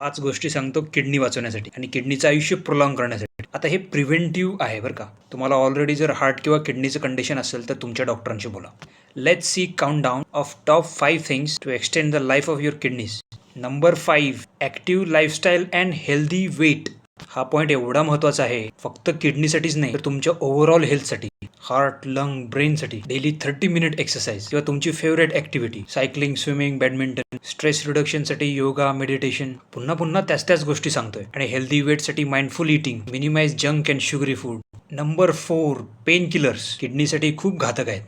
5 गोष्टी सांगतो किडनी वाचवण्यासाठी आणि किडनीचं आयुष्य प्रोलॉंग करण्यासाठी. आता हे प्रिव्हेंटिव्ह आहे बरं का. तुम्हाला ऑलरेडी जर हार्ट किंवा किडनीचं कंडिशन असेल तर तुमच्या डॉक्टरांशी बोला. Let's see countdown of top 5 things to extend the life of your kidneys. Number 5, active lifestyle and healthy weight. हा पॉईंट एवढा महत्त्वाचा आहे, फक्त किडनीसाठीच नाही तर तुमच्या ओव्हरऑल हेल्थसाठी. हार्ट, लंग, ब्रेनसाठी डेली 30 मिनिट एक्सरसाइज किंवा तुमची favourite activity cycling, swimming, badminton. Stress रिडक्शनसाठी योगा, मेडिटेशन. पुन्हा पुन्हा त्याच गोष्टी सांगतोय. आणि हेल्दी वेटसाठी mindful eating, minimise junk and sugary food. Number 4, painkillers किडनीसाठी खूप घातक आहेत.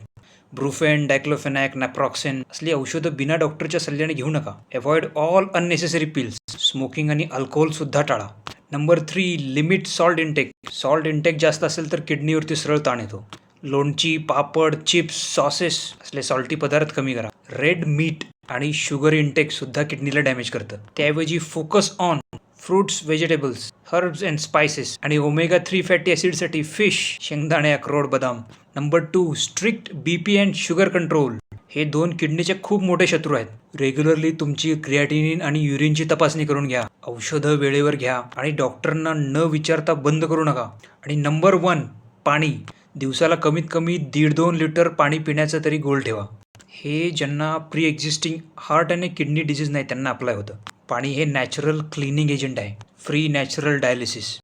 ब्रुफेन, डायक्लोफेनॅक, नॅप्रॉक्सेन असली औषधं बिना डॉक्टरच्या सल्ल्याने घेऊ नका. Avoid all unnecessary pills. Smoking आणि अल्कोहोल सुद्धा टाळा. Number 3, limit salt intake. Salt intake जास्त असेल तर किडनीवरती सरळ ताण येतो. लोणची, पापड, चिप्स, सॉसेस असले सॉल्टी पदार्थ कमी करा. रेड मीट आणि शुगर इंटेक सुद्धा किडनीला डॅमेज करतं. त्याऐवजी focus on fruits, vegetables, herbs and spices आणि ओमेगा 3 फॅटी ॲसिडसाठी फिश, शेंगदाणे, अक्रोड, बदाम. Number 2, strict BP and sugar control. हे 2 किडनीचे खूप मोठे शत्रू आहेत. रेग्युलरली तुमची क्रिएटिनिन आणि युरिनची तपासणी करून घ्या. औषधं वेळेवर घ्या आणि डॉक्टरांना न विचारता बंद करू नका. आणि नंबर 1, पाणी. दिवसाला कमीत कमी 1.5-2 लिटर पाणी पिण्याचं तरी गोल ठेवा. हे ज्यांना प्री एक्झिस्टिंग हार्ट आणि किडनी डिसीज नाही त्यांना अप्लाय होतं. पाणी हे नॅचरल क्लिनिंग एजंट आहे. Free natural dialysis.